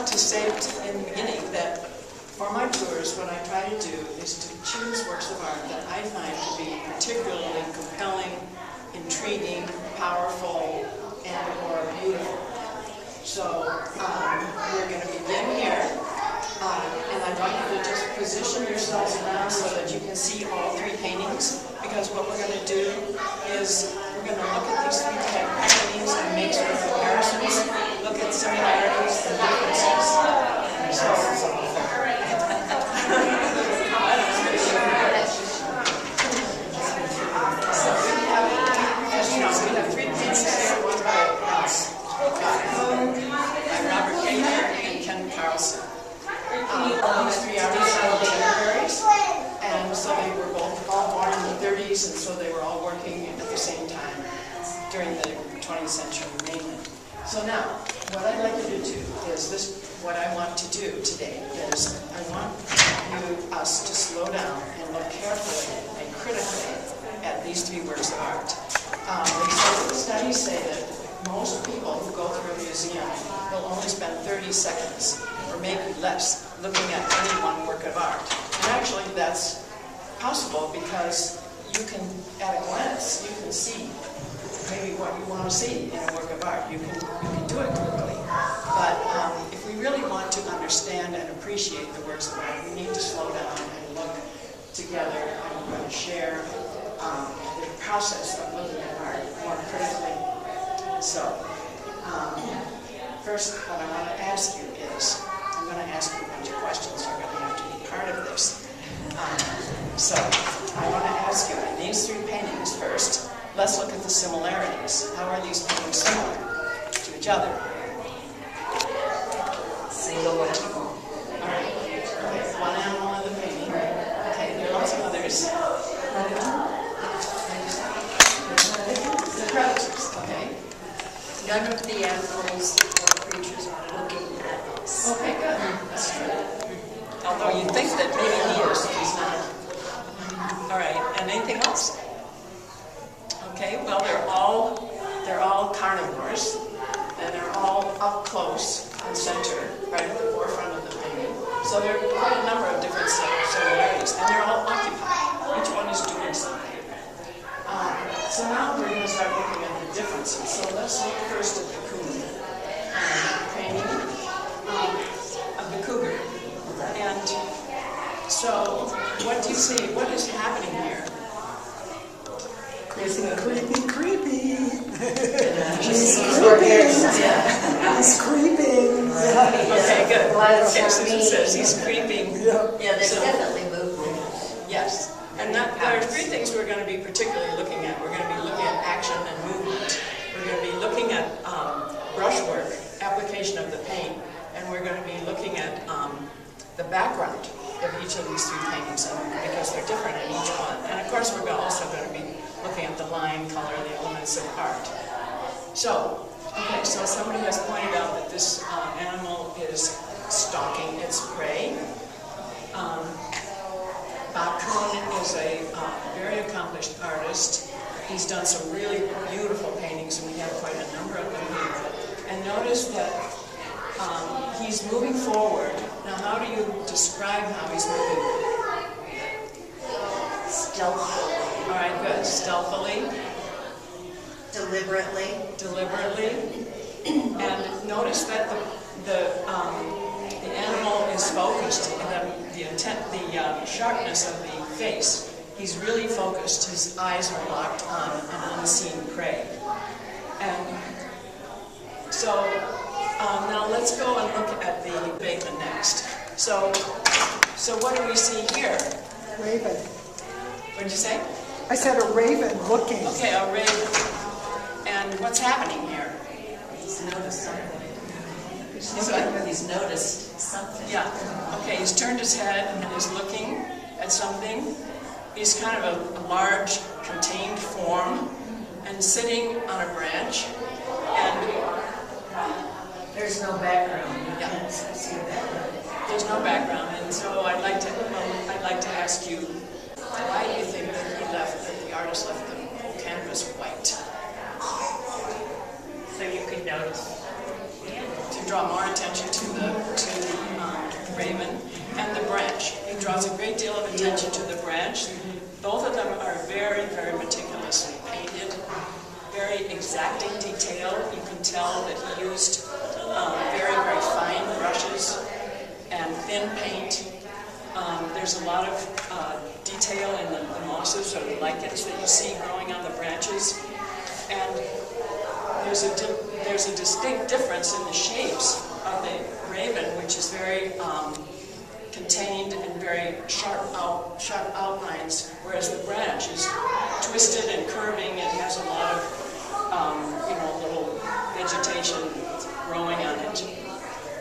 want to say in the beginning that for my tours, what I try to do is to choose works of art that I find to be particularly compelling, intriguing, powerful, and or beautiful. So we're going to begin here, and I'd like you to just position yourselves around so that you can see all three paintings, because what we're going to do is we're going to look at these three paintings and make sort of comparisons, look at similarities and differences. We have three paintings here, one by Robert Gaynor and Ken Carlson. These three artists are contemporaries, and so they were both all born in the 30s, and so they were all working at the same time during the 20th century mainly. So now, what I'd like you to do is this. What I want to do today is I want us to slow down and look carefully and critically at these three works of art. The studies say that most people who go through a museum will only spend 30 seconds or maybe less looking at any one work of art. And actually that's possible because you can, at a glance, you can see maybe what you want to see in a work of art. You can do it quickly. But if we really want to understand and appreciate the works of art, we need to slow down and look together and share the process of looking at art more critically. So, first, what I want to ask you is, I'm going to ask you a bunch of questions. You're going to have to be part of this. So, I want to ask you, in these three paintings first, let's look at the similarities. How are these paintings similar to each other? Single motif. All right. Okay. One animal in the painting. Okay, there are lots of others. The predators, okay. None of the animals or creatures are looking at us. Okay, good. That's true. Although you'd think that maybe he is, he's not. All right, and anything else? Okay, well, they're all carnivores, and they're all up close and center, right at the forefront of the painting. So there are quite a number of different similarities, and they're all occupied. Each one is doing something. So now we're going to start looking at the differences. So let's look first at the cougar painting of the cougar. And so, what do you see? What is happening here? Creepy. He's creeping. Okay, good. Okay, so it says he's creeping. Yeah, there's definitely movement. Yes. And there are three things we're going to be particularly looking at. We're going to be looking at action and movement. We're going to be looking at brushwork, application of the paint, and we're going to be looking at the background of each of these three paintings, because they're different in each one. And of course, we're also going to be looking at the line, color, the elements of art. So, okay, so somebody has pointed out that this animal is stalking its prey. Bakun is a very accomplished artist. He's done some really beautiful paintings, and we have quite a number of them here. And notice that he's moving forward. Now, how do you describe how he's moving? Stealthily. All right, good. Stealthily. Deliberately. And notice that the animal is focused. The sharpness of the face. He's really focused. His eyes are locked on an unseen prey. And so now let's go and look at the abatement next. So what do we see here? Raven. What did you say? I said a raven looking. Okay, a raven. And what's happening here? He's noticed something. He's noticed something. Yeah. Okay, he's turned his head and is looking at something. He's kind of a large, contained form and sitting on a branch. And there's no background. Yeah. You can't see the background. There's no background, and so I'd like to ask you, why do you think that the artist left the whole canvas white? So you could notice. To draw more attention to draws a great deal of attention to the branch. Both of them are very, very meticulously painted, very exacting detail. You can tell that he used very, very fine brushes and thin paint. There's a lot of detail in the mosses or the lichens that you see growing on the branches. And there's a distinct difference in the shapes of the raven, which is very contained and very sharp outlines, whereas the branch is twisted and curving and has a lot of little vegetation growing on it.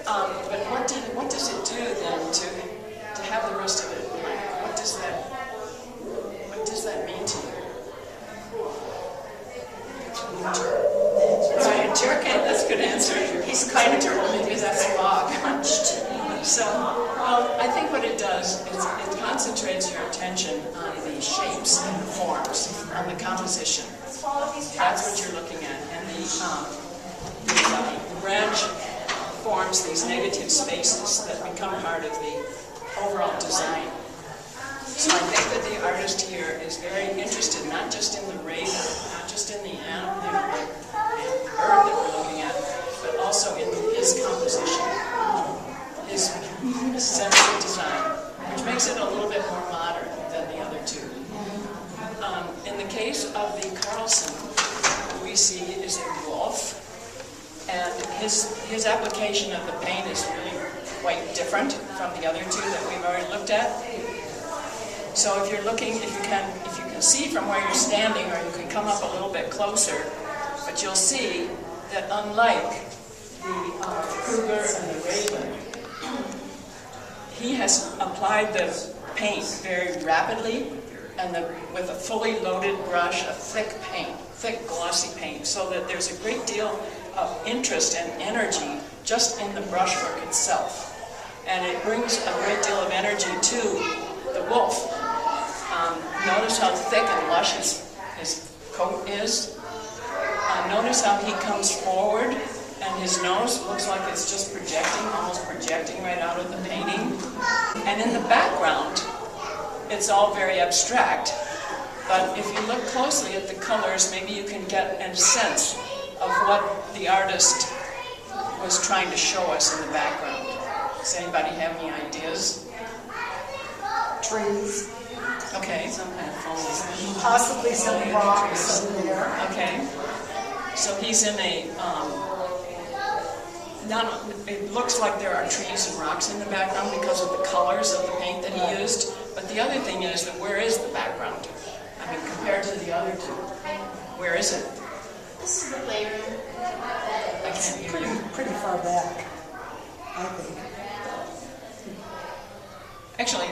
But what does it do then to have the rest of it blank? What does that mean to you? Okay, that's a good answer. He's kind of turtle, maybe that's fog. So, well, I think what it does is it concentrates your attention on the shapes and the forms, on the composition. That's what you're looking at. And the branch forms these negative spaces that become part of the overall design. So I think that the artist here is very interested not just in the raven, not just in the animal, the bird that we're looking at, but also in his composition, his sense of design, which makes it a little bit more modern than the other two. In the case of the Carlson, what we see is a wolf, and his application of the paint is really quite different from the other two that we've already looked at. So if you're looking, if you can see from where you're standing, or you can come up a little bit closer, but you'll see that unlike the cougar and the raven, he has applied the paint very rapidly and with a fully loaded brush of thick paint, thick glossy paint, so that there's a great deal of interest and energy just in the brushwork itself. And it brings a great deal of energy to the wolf. Notice how thick and lush his coat is. Notice how he comes forward and his nose looks like it's just projecting, almost projecting right out of the painting. And in the background, it's all very abstract. But if you look closely at the colors, maybe you can get a sense of what the artist was trying to show us in the background. Does anybody have any ideas? Trees, Okay. Some kind of foliage. possibly some rocks in there. Okay. So he's in a, it looks like there are trees and rocks in the background because of the colors of the paint that he used. But the other thing is that where is the background? I mean, compared to the other two, where is it? This is the playroom. I can't hear you. Pretty far back, I think. Actually,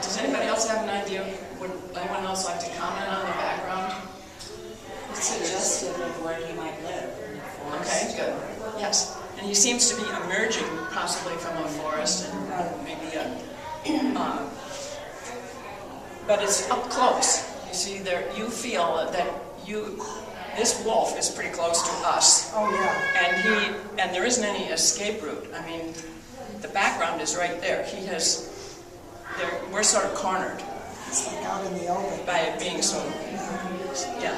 does anybody else have an idea? Would anyone else like to comment on the background? It's suggestive of where he might live. Okay, good. Yes. And he seems to be emerging possibly from a forest and maybe but it's up close. You see there, you feel that this wolf is pretty close to us. Oh, yeah. And there isn't any escape route. I mean, the background is right there. We're sort of cornered It's like out in the open. by it being so, yeah.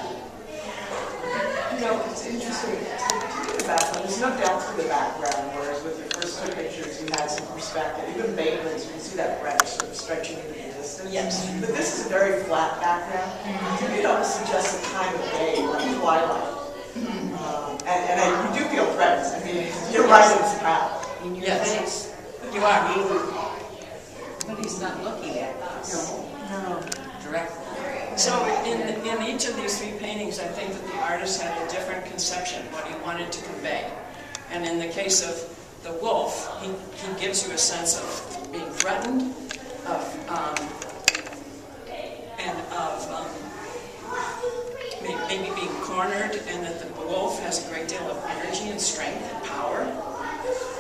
You know, it's interesting to think about it. There's no depth to the background, whereas with your first two pictures, you had some perspective. Even Bateman's, you can see that branch sort of stretching into the distance. Yes. But this is a very flat background. To me, it almost suggests a time of day, like twilight. And you do feel threatened. I mean, you're right in his path. In your Yes. face. You are. But he's not looking at us No. directly. So in each of these three paintings, I think that the artist had a different conception of what he wanted to convey. And in the case of the wolf, he gives you a sense of being threatened, maybe being cornered, and that the wolf has a great deal of energy and strength and power.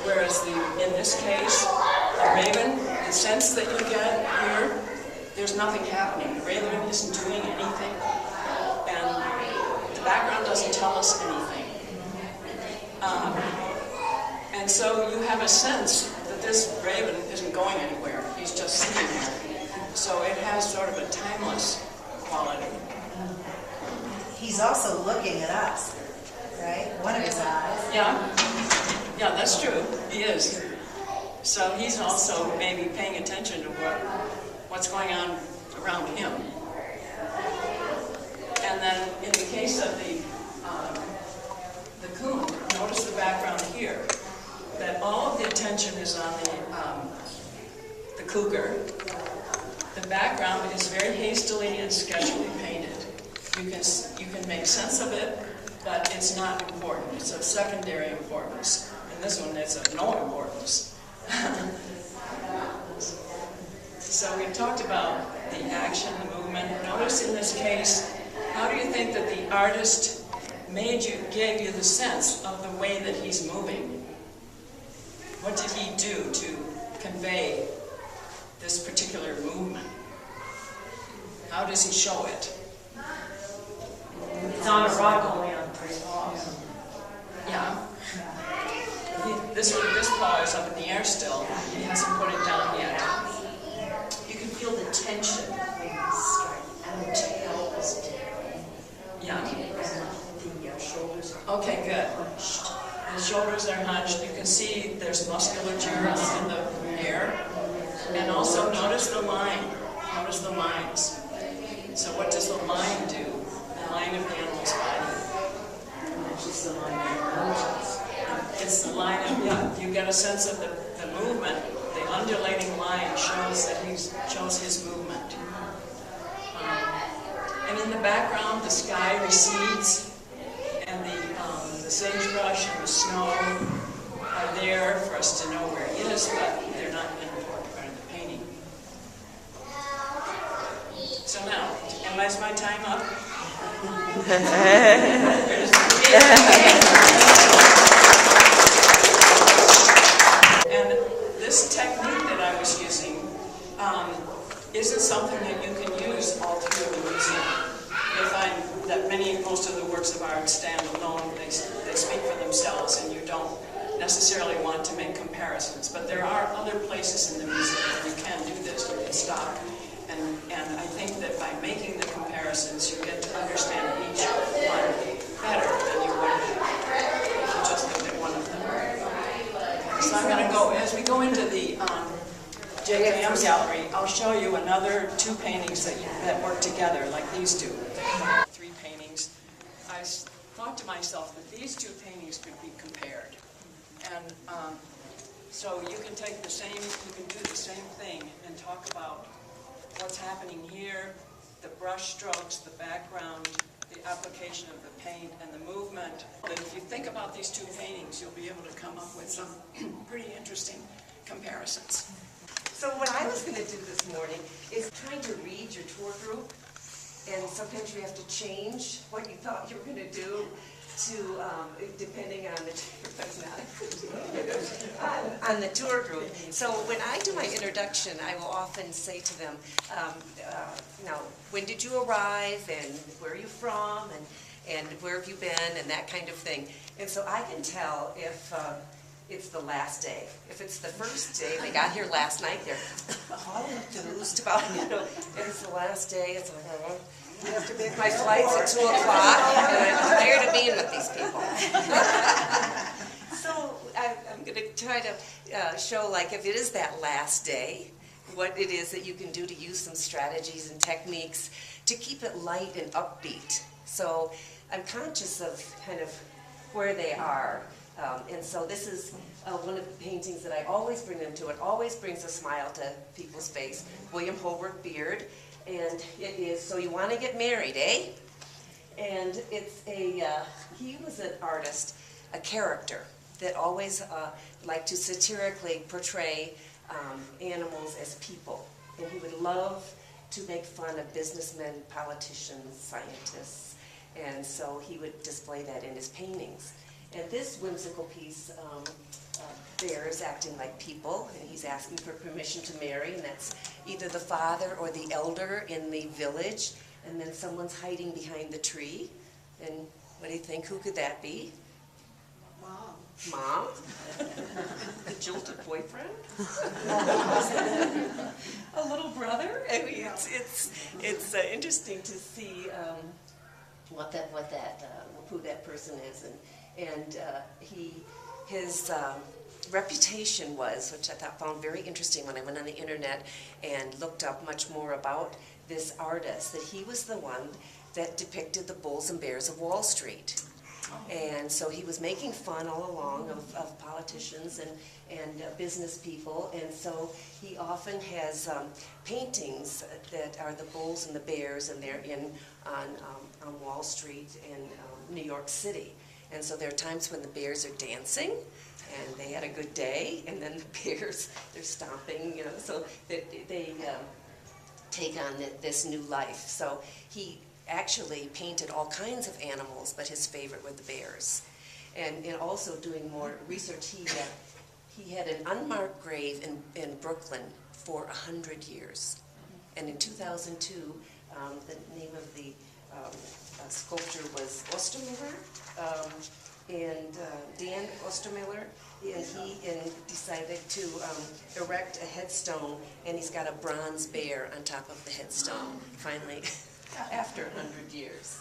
Whereas in this case, the raven, the sense that you get here, there's nothing happening. The raven isn't doing anything. And the background doesn't tell us anything. And so you have a sense that this raven isn't going anywhere. he's just sitting there. So it has sort of a timeless quality. He's also looking at us, right? One of his eyes. Yeah, that's true. He is. So he's also maybe paying attention to what's going on around him. And then in the case of the coon, notice the background here, that all of the attention is on the cougar. The background is very hastily and sketchily painted. You can make sense of it, but it's not important. It's of secondary importance. In this one, it's of no importance. So we talked about the action, the movement. Notice in this case, how do you think that the artist gave you the sense of the way that he's moving? What did he do to convey this particular movement? How does he show it? It's on a rock only on 3 paws. Yeah. This paw is up in the air still. He hasn't put it down yet. You can feel the tension when he's striking, and the tail is Yeah. the shoulders are Okay, good. The shoulders are hunched. You can see there's musculature up in the hair. And also notice the line. Notice the lines. So what does the line do? The line of the animal's body. It's the line of the motions. It's the line of, yeah, you get a sense of the movement. The undulating line shows his movement. And in the background, the sky recedes, and the sagebrush and the snow are there for us to know where he is, but they're not an important part of the painting. So now, is my time up? And this technique that I was using isn't something that you can use all through the museum. You'll find that most of the works of art stand alone. They speak for themselves, and you don't necessarily want to make comparisons. But there are other places in the museum where you can do this. You can stop. And I think that by making the comparisons, you get to understand each one better than you would if you just looked at one of them. So I'm going to go, as we go into the JKM gallery, I'll show you another 2 paintings that work together, like these 2. 3 paintings. I thought to myself that these 2 paintings could be compared. And so you can do the same thing and talk about what's happening here, the brush strokes, the background, the application of the paint, and the movement. That if you think about these 2 paintings, you'll be able to come up with some pretty interesting comparisons. So what I was going to do this morning is trying to read your tour group, and sometimes you have to change what you thought you were going to do to, depending on the on the tour group. So when I do my introduction, I will often say to them, when did you arrive, and where are you from, and where have you been, and that kind of thing. And so I can tell if it's the last day. If it's the first day, they got here last night, they're all enthused about, if it's the last day, it's like, I have to make my flights at 2 o'clock, and I'm tired of being with these people. So I'm going to try to show, like, if it is that last day, what it is that you can do to use some strategies and techniques to keep it light and upbeat. So I'm conscious of kind of where they are. And so this is one of the paintings that I always bring them to. It always brings a smile to people's face. William Holbrook Beard. And it is So You Want to Get Married, eh? And it's he was an artist, a character that always liked to satirically portray animals as people. And he would love to make fun of businessmen, politicians, scientists. And so he would display that in his paintings. And this whimsical piece, Bear is acting like people, and he's asking for permission to marry, and that's either the father or the elder in the village, and then someone's hiding behind the tree. And what do you think? Who could that be? Mom? The jilted boyfriend? A little brother? I mean, it's interesting to see who that person is, and his reputation was, which I found very interesting when I went on the internet and looked up much more about this artist, that he was the one that depicted the bulls and bears of Wall Street. And so he was making fun all along of politicians and business people, and so he often has paintings that are the bulls and the bears, and they're on Wall Street in New York City. And so there are times when the bears are dancing, and they had a good day, and then the bears, they're stomping, so they take on this new life. So he actually painted all kinds of animals, but his favorite were the bears. And also doing more research, he had an unmarked grave in Brooklyn for 100 years. And in 2002, the name of the sculptor was Ostermiller, and Dan Ostermiller, and he decided to erect a headstone, and he's got a bronze bear on top of the headstone, finally, after 100 years.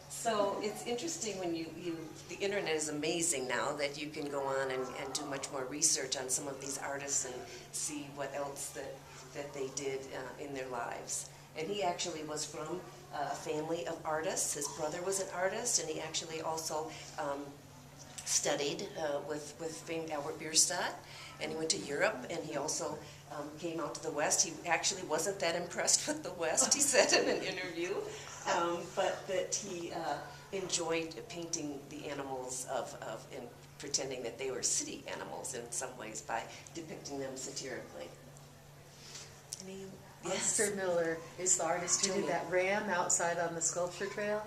So it's interesting when the internet is amazing now that you can go on and do much more research on some of these artists and see what else that they did in their lives. And he actually was from a family of artists. His brother was an artist, and he actually also studied with famed Albert Bierstadt, and he went to Europe, and he also came out to the West. He actually wasn't that impressed with the West, he said in an interview, but that he enjoyed painting the animals and pretending that they were city animals in some ways by depicting them satirically. Yes. Miller is the artist who did that ram outside on the sculpture trail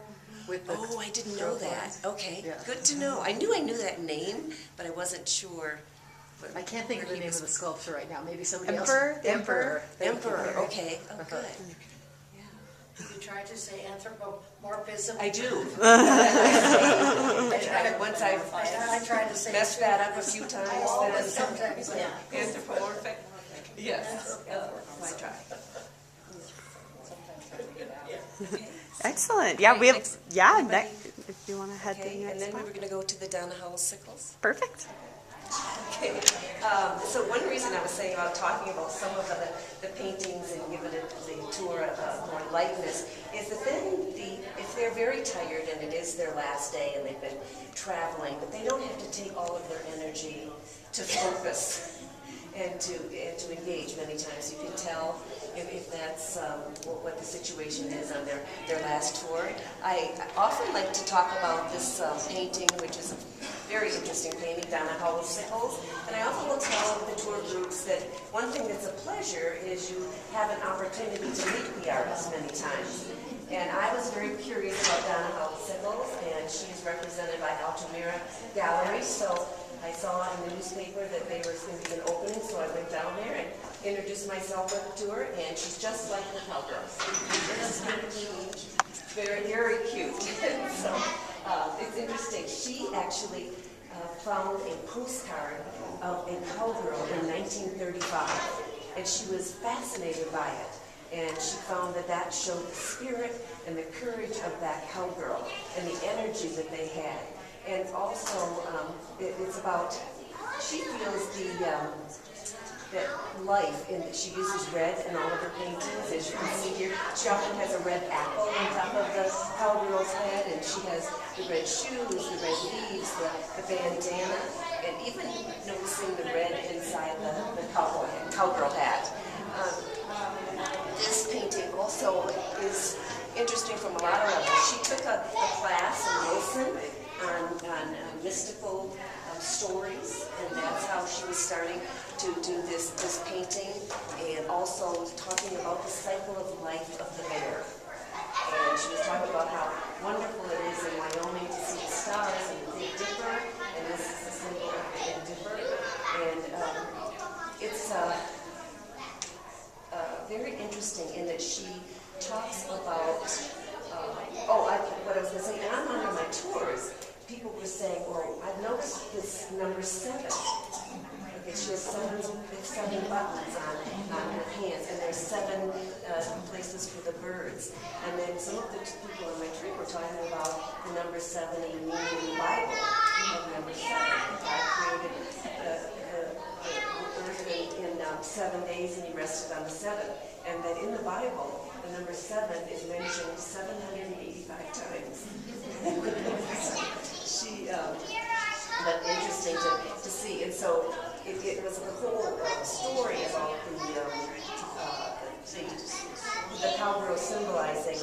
with the... Oh, I didn't know that. Okay, Yeah. good to know. I knew that name, but I wasn't sure. I can't think of the where he name of was. the sculpture right now. Maybe somebody Emperor? else. Emperor. Thank you. Emperor, okay. Oh, good. Yeah. You tried to say anthropomorphism. I do. Once I've I tried to say messed that up a few times, I always then sometimes, yeah. anthropomorphic. Yes, I try. Excellent. Yeah, we have, Thanks. yeah, Anybody? if you want to head to the Okay, and next then we one. were going to go to the Donna Howell Sickles. Perfect. Okay. So one reason I was saying about talking about some of the paintings and giving it the tour of more lightness is that then if they're very tired and it is their last day and they've been traveling, but they don't have to take all of their energy to focus and to engage. Many times you can tell if that's what the situation is on their last tour. I often like to talk about this painting, which is a very interesting painting, Donna Howell Sickles, and I often will tell the tour groups that one thing that's a pleasure is you have an opportunity to meet the artist many times. And I was very curious about Donna Howell Sickles, and she's represented by Altamira Gallery, so I saw in the newspaper that they were going to be an opening, so I went down there and introduced myself to her, and she's just like the cowgirls. Very, very cute. So it's interesting. She actually found a postcard of a cowgirl in 1935, and she was fascinated by it. And she found that showed the spirit and the courage of that cowgirl and the energy that they had. And also, it's about, she feels that life, and she uses red in all of her paintings, as you can see here. She often has a red apple on top of the cowgirl's head, and she has the red shoes, the red leaves, the bandana, and even noticing the red inside the cowgirl hat. This painting also is interesting from a lot of levels. She took a class in Wilson on mystical stories, and that's how she was starting to do this painting, and also talking about the cycle of life of the bear. And she was talking about how wonderful it is in Wyoming to see the stars and the Big Dipper, and this is the symbol of the Big Dipper. And it's very interesting in that she talks about, what I was going to say, and I'm on my tours, people were saying, well, I is number 7. Okay, she has seven buttons on her hands, and there's 7 places for the birds. And then some of the people on my trip were talking about the number 70 meaning in the Bible of number 7. God created the earth in 7 days, and he rested on the 7th. And that in the Bible, the number 7 is mentioned 785 times. But interesting to see. And so it was a whole story about the cowgirl symbolizing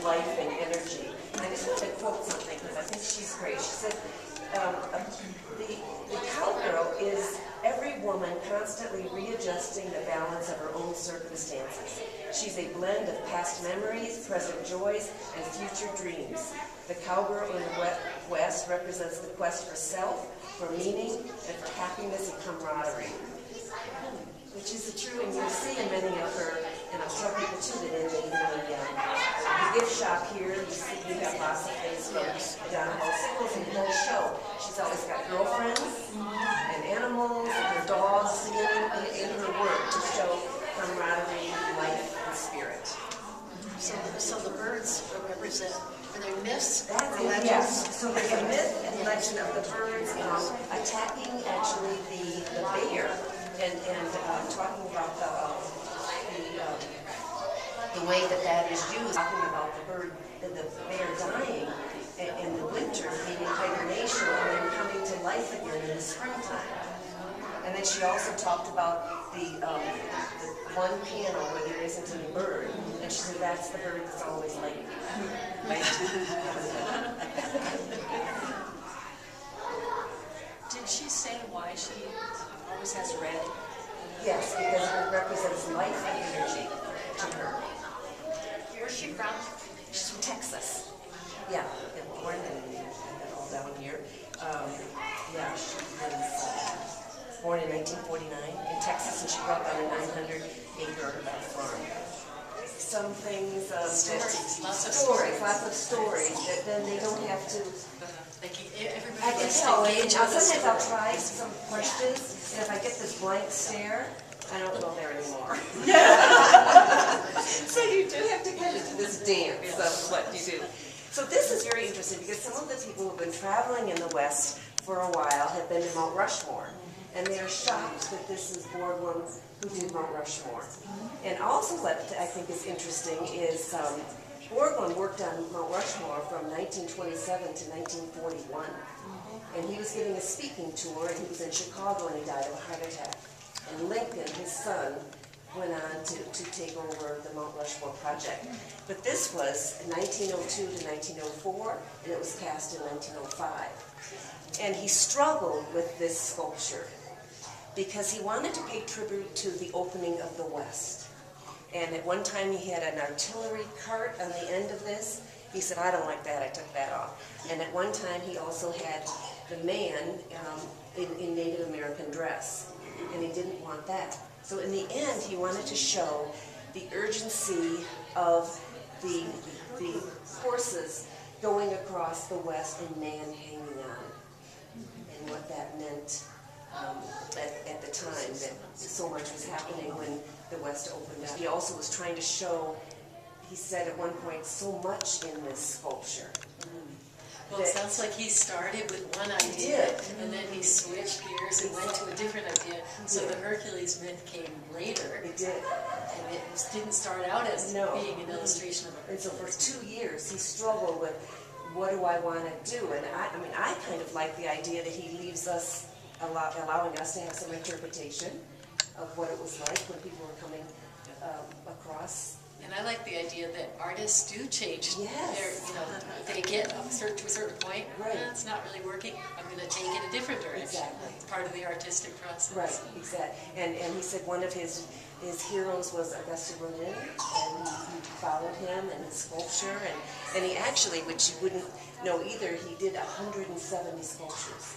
life and energy. And I just want to quote something because I think she's great. She said, the cowgirl is every woman constantly readjusting the balance of her own circumstances. She's a blend of past memories, present joys, and future dreams. The cowgirl in the West represents the quest for self, for meaning, and for happiness and camaraderie. Which is true, and you'll see in many of her, and I'll tell people too that in the gift shop here, you have lots of things from Donna Hall Sickles, and it does show. She's always got girlfriends, and animals, and her dogs in her work to show camaraderie, life, and spirit. So the birds represent, are they myths? Yes, so there's a myth and legend of the birds attacking actually the bear and talking about the way that is used, talking about the bear dying in the winter, being in hibernation, and then coming to life again in the springtime. And then she also talked about the one panel where there isn't any bird, and she said that's the bird that's always late. Did she say why she always has red? Yes, because it represents life and energy to her. Where's she from? She's from Texas. Yeah, born and all down here. Yeah, she was born in 1949 in Texas, and she grew up on a 900-acre farm. Some things, Lots of stories that then they don't have to. Everybody I can gets tell. to engage on the Sometimes I'll story. try some questions, and if I get this blank stare, I don't go there anymore. So you do have to kind of do this dance of what you do. So this is very interesting because some of the people who have been traveling in the West for a while have been to Mount Rushmore. And they're shocked that this is Borglum who did Mount Rushmore. And also what I think is interesting is Borglum worked on Mount Rushmore from 1927 to 1941. And he was giving a speaking tour, and he was in Chicago, and he died of a heart attack. And Lincoln, his son, went on to take over the Mount Rushmore project. But this was 1902 to 1904, and it was cast in 1905. And he struggled with this sculpture because he wanted to pay tribute to the opening of the West. And at one time he had an artillery cart on the end of this. He said, I don't like that, I took that off. And at one time he also had the man in Native American dress, and he didn't want that. So in the end he wanted to show the urgency of the horses going across the West and man hanging on, and what that meant at the time, that so much was happening when the West opened up. He also was trying to show, he said at one point, so much in this sculpture. Well, it sounds like he started with one idea, and then he switched gears and went to a different idea. So the Hercules myth came later. It did. And it didn't start out as being an illustration of a And so for 2 years he struggled with, what do I want to do? And I kind of like the idea that he leaves us, allowing us to have some interpretation of what it was like when people were coming across. And I like the idea that artists do change. Yes. They get to a certain point, Right. It's not really working, I'm going to take it a different direction. Exactly. It's part of the artistic process. Right, exactly. And he said one of his heroes was Auguste Rodin, and he followed him and his sculpture, and he actually, which you wouldn't know either, he did 170 sculptures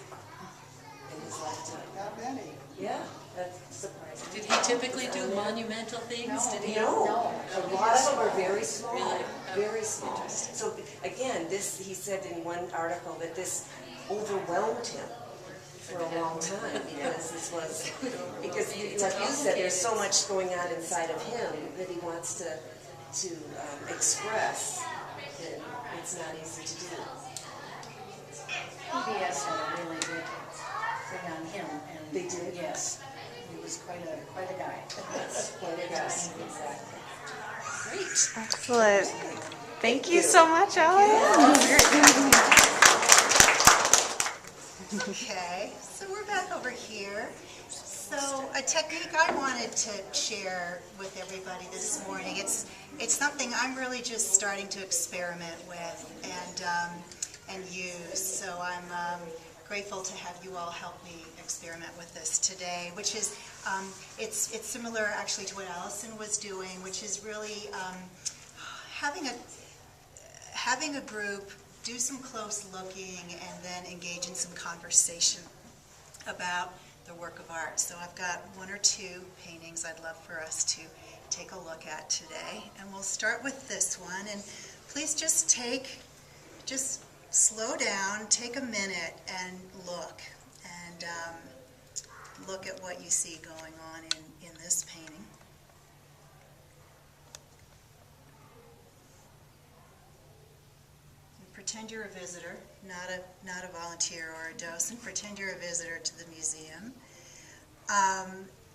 in his lifetime. Not many. Yeah, that's surprising. Did he typically do monumental things? Did he? No, a lot of them are very small, Really? very small. So again, he said in one article that this overwhelmed him. for a long time, because this was, because like you said, there's so much going on inside of him that he wants to express, that it's not easy to do. PBS had a really good thing on him. And They did? Yes. He was quite a guy. That's what it is, exactly. Great. Excellent. Thank you so much, Alice. Okay, so we're back over here. So a technique I wanted to share with everybody this morning, it's something I'm really just starting to experiment with and use. So I'm grateful to have you all help me experiment with this today, which is, it's similar actually to what Alison was doing, which is really having a group do some close looking and then engage in some conversation about the work of art. So I've got one or two paintings I'd love for us to take a look at today. And we'll start with this one. And please just slow down, take a minute and look. And look at what you see going on in this painting. Pretend you're a visitor, not a volunteer or a docent. Pretend you're a visitor to the museum.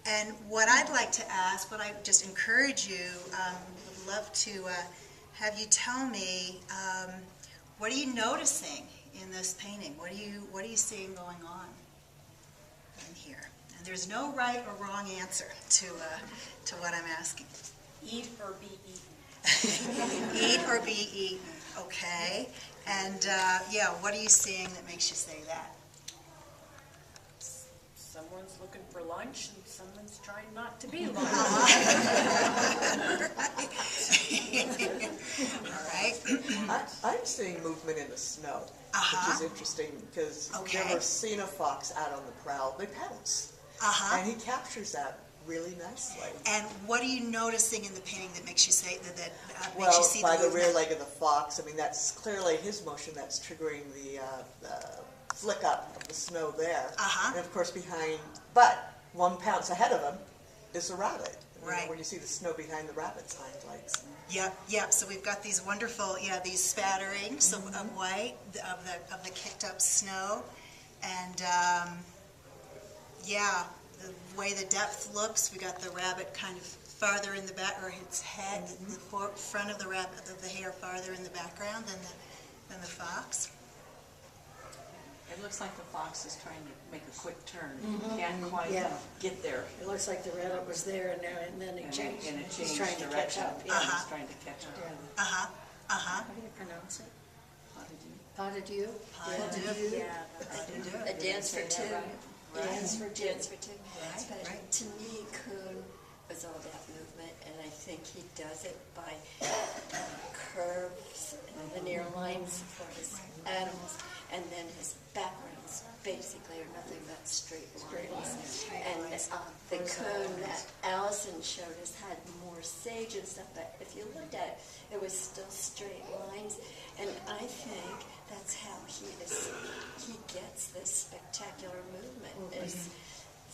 And what I'd like to ask, what I just encourage you, would love to have you tell me, what are you noticing in this painting? What are you seeing going on in here? And there's no right or wrong answer to what I'm asking. Eat or be eaten. Eat or be eaten. Okay. And yeah, what are you seeing that makes you say that? Someone's looking for lunch and someone's trying not to be lunch. All right. I'm seeing movement in the snow, which is interesting because you've never seen a fox out on the prowl. They pounce. And he captures that really nicely. And what are you noticing in the painting that makes you say that Well, makes you see by the movement? rear leg of the fox, I mean, that's clearly his motion that's triggering the flick up of the snow there. And of course but 1 pounce ahead of him is a rabbit. Right. When you see the snow behind the rabbit's hind legs. Yep. So we've got these wonderful, these spatterings of white, of the kicked up snow. And the way the depth looks, we got the rabbit kind of farther in the back, or its head, the front of the rabbit, the hair farther in the background than the fox. It looks like the fox is trying to make a quick turn. Can't quite get there. It looks like the rabbit was there and then it changed. And it He's changed trying to catch direction. up. Yeah, he's trying to catch up. How do you pronounce it? Pas de Dieu? Yeah. A dance for two. Dance for two. But to me, Kuhn was all about movement, and I think he does it by curves and linear lines for his animals, and then his backgrounds basically are nothing but straight lines. And the Kuhn that Alison showed us had more sage and stuff, but if you looked at it, it was still straight lines, and I think that's how he gets this spectacular movement, is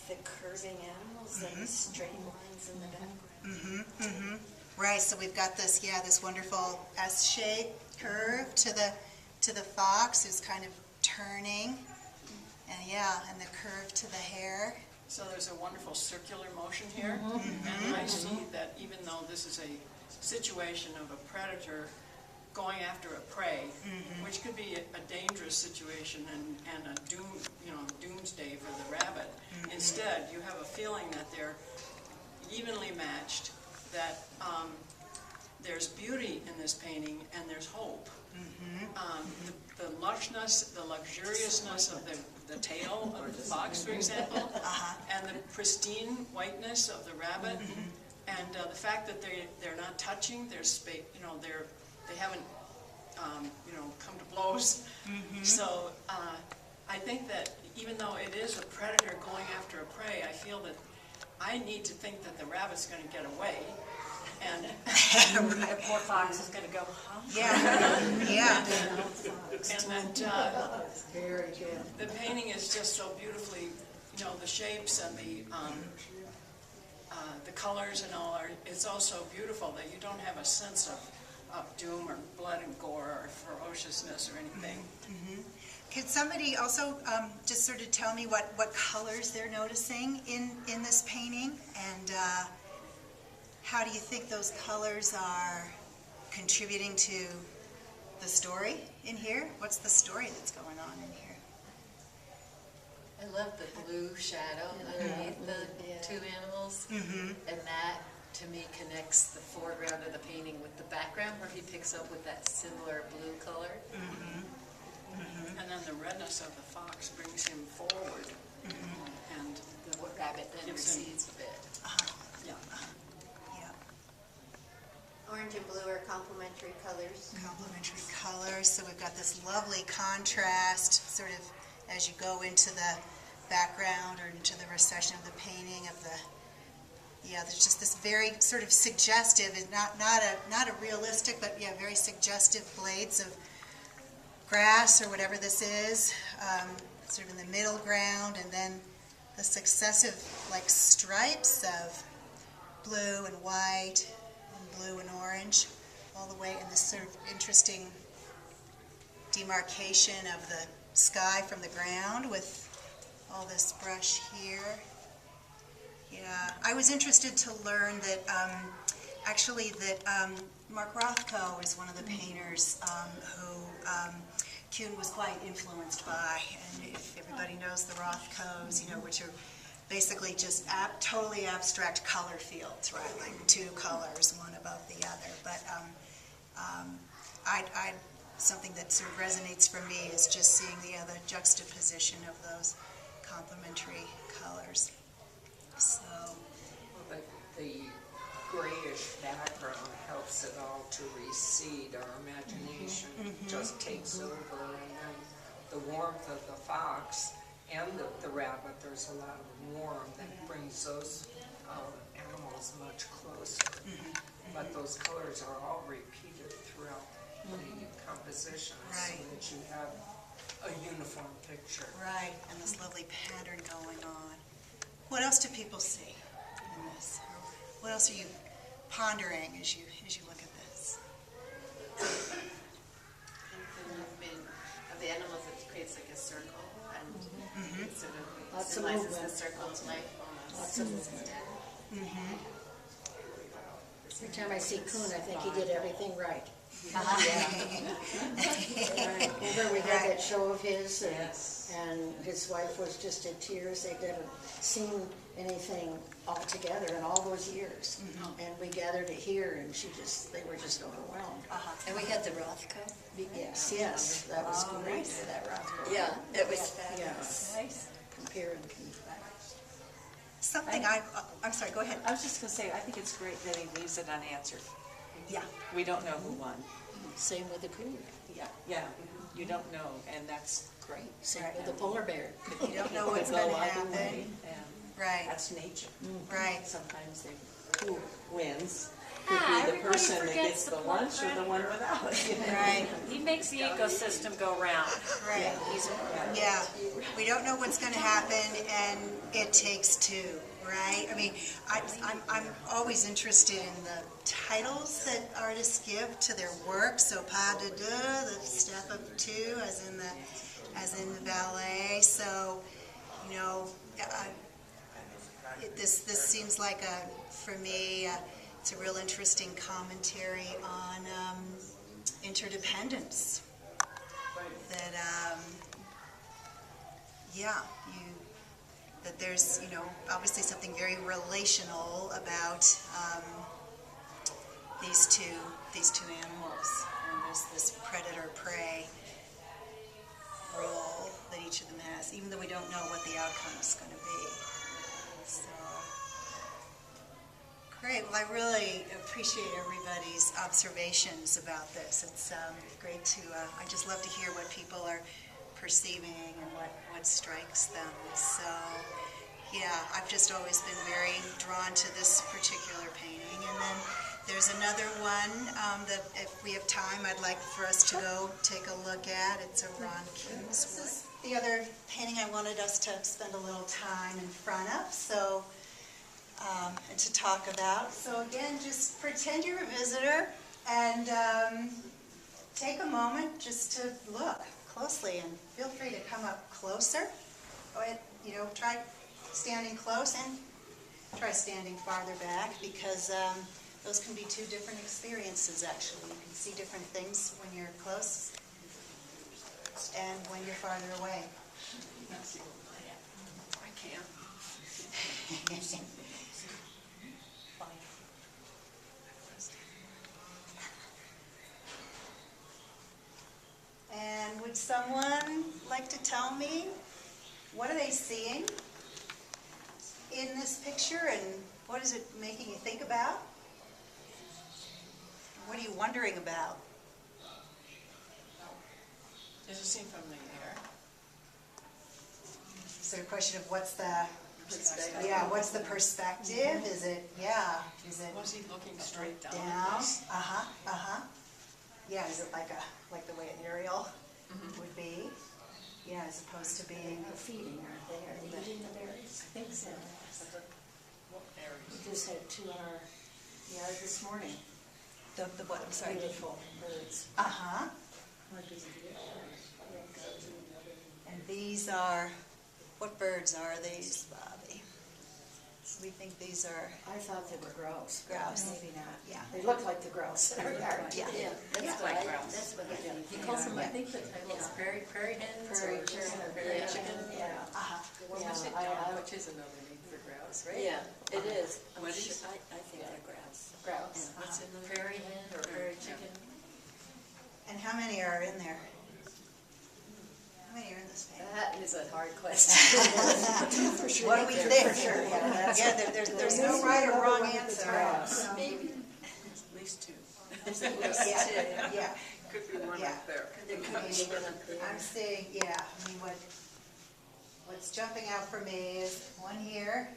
the curving animals and the straight lines in the background. Right, so we've got this, this wonderful S-shape curve to the fox who's kind of turning, and the curve to the hair. So there's a wonderful circular motion here, and I see that even though this is a situation of a predator going after a prey, which could be a dangerous situation and a doomsday for the rabbit. Instead, you have a feeling that they're evenly matched, that there's beauty in this painting and there's hope. The lushness, the luxuriousness of the tail of the fox, for example, and the pristine whiteness of the rabbit, and the fact that they're not touching, there's space, they haven't, come to blows. So I think that even though it is a predator going after a prey, I feel that I need to think that the rabbit's going to get away, And The poor fox is gonna go, huh? Yeah, yeah. and Very good. the painting is just so beautifully, you know, the shapes and the colors and all are, it's all so beautiful that you don't have a sense of doom or blood and gore or ferociousness or anything. Could somebody also just sort of tell me what colors they're noticing in this painting? And how do you think those colors are contributing to the story in here? What's the story that's going on in here? I love the blue shadow underneath the two animals. And that, to me, connects the foreground of the painting with the background where he picks up with that similar blue color. And then the redness of the fox brings him forward. And The rabbit then Gives him- recedes a bit. yeah. Orange and blue are complementary colors. Complementary colors. So we've got this lovely contrast, sort of as you go into the background or into the recession of the painting of the. Yeah, there's just this very sort of suggestive, and not a realistic, but yeah, very suggestive blades of grass or whatever this is, sort of in the middle ground, and then the successive like stripes of blue and white and blue and orange all the way in this sort of interesting demarcation of the sky from the ground with all this brush here. Yeah, I was interested to learn that Mark Rothko is one of the painters who Kuhn was quite influenced by. And if everybody knows the Rothkos, you know, which are basically just totally abstract color fields, right? Like two colors, one above the other. But something that sort of resonates for me is just seeing the juxtaposition of those complementary colors. So, the grayish background helps it all to recede. Our imagination just takes over, and then the warmth of the fox and the rabbit, there's a lot of warmth that brings those animals much closer. But those colors are all repeated throughout the composition, Right. so that you have a uniform picture. right, and this lovely pattern going on. What else do people see in this? What else are you pondering as you look at this? The movement of the animals, it creates like a circle, and it sort of Lots of symbolizes the movement. circle's life almost. Lots of movement. Every time I see Kuhn, I think he did everything right. Remember we had that show of his, and his wife was just in tears. They'd never seen anything all together in all those years. And we gathered it here, and they were just overwhelmed. And we had the Rothko. Yes, that was great for that Rothko. Yeah, it was fabulous. Yes. Compare and contrast. Something I'm sorry, go ahead. I was just gonna say, I think it's great that he leaves it unanswered. Yeah. We don't know who won. Same with the Kuhn. Yeah, you don't know, and that's great. Same with the polar bear. You don't know It what's could going go to either happen. way, and Right, that's nature. right. Sometimes who wins could be the person that gets the lunch or the one without. You know? Right, He makes the ecosystem go round. right. Yeah, we don't know what's going to happen, and it takes two, right? I mean, I'm always interested in the titles that artists give to their work. So pas de deux, the step of two, as in the ballet. So, you know, this seems like for me, it's a real interesting commentary on interdependence. That that there's, you know, obviously something very relational about these two animals, and there's this predator-prey role that each of them has, even though we don't know what the outcome is going to be. So, great. Well, I really appreciate everybody's observations about this. It's great to, I just love to hear what people are perceiving and what strikes them. So, yeah, I've just always been very drawn to this particular painting. And then There's another one that if we have time, I'd like for us to go take a look at. It's a Ron King's. This is the other painting I wanted us to spend a little time in front of, so and to talk about. So again, just pretend you're a visitor and take a moment just to look closely, and feel free to come up closer. Go ahead, try standing close and try standing farther back, because those can be two different experiences actually. You can see different things when you're close and when you're farther away. I can't. And would someone like to tell me, what are they seeing in this picture, and what is it making you think about? What are you wondering about? Is it seen from the air? Is there a question of what's the Perspective. Yeah, what's the perspective? Is it, is it Was he looking straight down? down? Yeah, is it like the way an aerial would be? Yeah, as opposed to being Feeding, aren't they? Are they eating the berries? I think so. What berries? We just had 2 in our yard this morning. the what, I'm sorry. Beautiful birds. And these are, what birds are these, Bobby? We think these are I thought they were grouse. grouse. Maybe not. Yeah. They look like the grouse in our yard. Yeah. That's what I think. He calls them, I think the title is prairie hens Prairie or chicken. prairie chicken. Yeah. Which is another name for grouse, right? Yeah, it is. I'm What sure- is- I think they're grouse. Grouse. What's in the prairie hen or prairie chicken? And how many are in there? How many are in this painting? That is a hard question. What do we think? Yeah, there's no right or wrong answer. Maybe. At least 2. Yeah. Could be one Yeah. up there. There could be one up there. I'm seeing, I mean, what's jumping out for me is one here,